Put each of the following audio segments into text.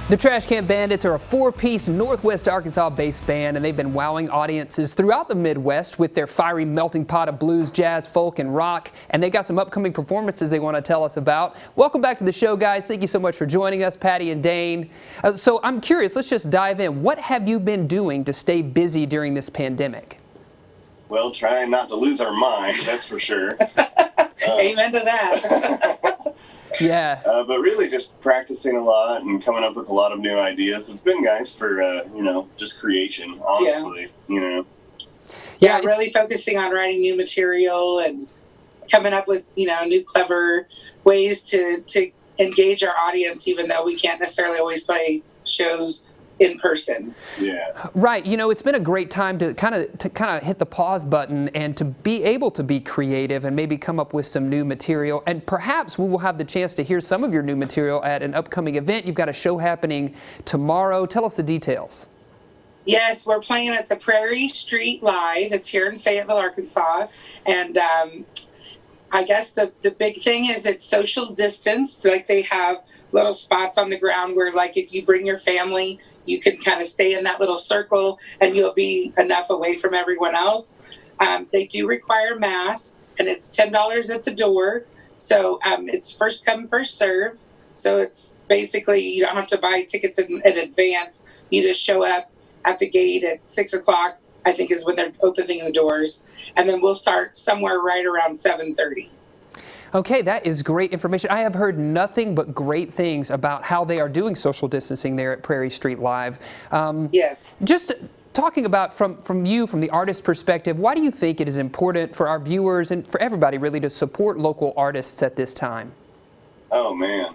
The Trashcan Bandits are a four-piece Northwest Arkansas-based band, and they've been wowing audiences throughout the Midwest with their fiery melting pot of blues, jazz, folk, and rock. And they've got some upcoming performances they want to tell us about. Welcome back to the show, guys. Thank you so much for joining us, Patty and Dane. So I'm curious, let's just dive in. What have you been doing to stay busy during this pandemic? Well, trying not to lose our minds, that's for sure. Amen to that. Yeah. But really just practicing a lot and coming up with a lot of new ideas. It's been nice for, just creation, honestly, Yeah, really focusing on writing new material and coming up with, new clever ways to engage our audience, even though we can't necessarily always play shows in person. Yeah. Right. It's been a great time to kind of hit the pause button and to be able to be creative and maybe come up with some new material. And perhaps we will have the chance to hear some of your new material at an upcoming event. You've got a show happening tomorrow. Tell us the details. Yes, we're playing at the Prairie Street Live. It's here in Fayetteville, Arkansas. And I guess the big thing is it's social distanced. Like, they have little spots on the ground where, like, if you bring your family, you can kind of stay in that little circle and you'll be enough away from everyone else. They do require masks, and it's $10 at the door. So it's first come, first serve. So it's basically, you don't have to buy tickets in advance. You just show up at the gate at 6 o'clock, I think is when they're opening the doors. And then we'll start somewhere right around 7:30. Okay, that is great information. I have heard nothing but great things about how they are doing social distancing there at Prairie Street Live. Yes. Just talking about from the artist perspective, why do you think it is important for our viewers and for everybody really to support local artists at this time? Oh, man.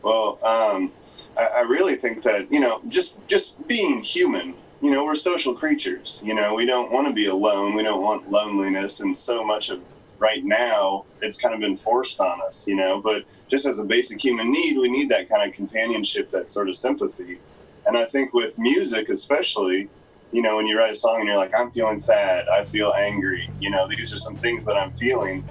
Well, I really think that, just being human, we're social creatures. We don't want to be alone. We don't want loneliness, and so much of right now it's kind of been forced on us, but just as a basic human need, we need that kind of companionship, that sort of sympathy. And I think with music especially, when you write a song and you're like, I'm feeling sad, I feel angry, these are some things that I'm feeling,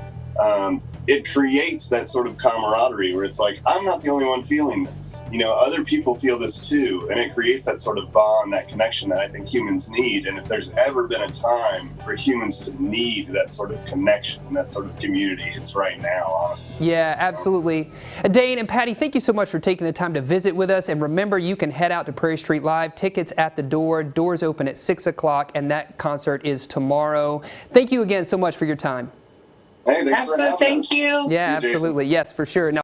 it creates that sort of camaraderie where it's like, I'm not the only one feeling this, other people feel this too, and it creates that sort of bond, that connection that I think humans need. And if there's ever been a time for humans to need that sort of connection and that sort of community, it's right now, honestly. Yeah, absolutely. Dane and Patty, thank you so much for taking the time to visit with us. And remember, you can head out to Prairie Street Live. Tickets at the door. Doors open at 6 o'clock, and that concert is tomorrow. Thank you again so much for your time. Hey, thanks for having us. Thank you. Yeah, absolutely. Yes, for sure. Now,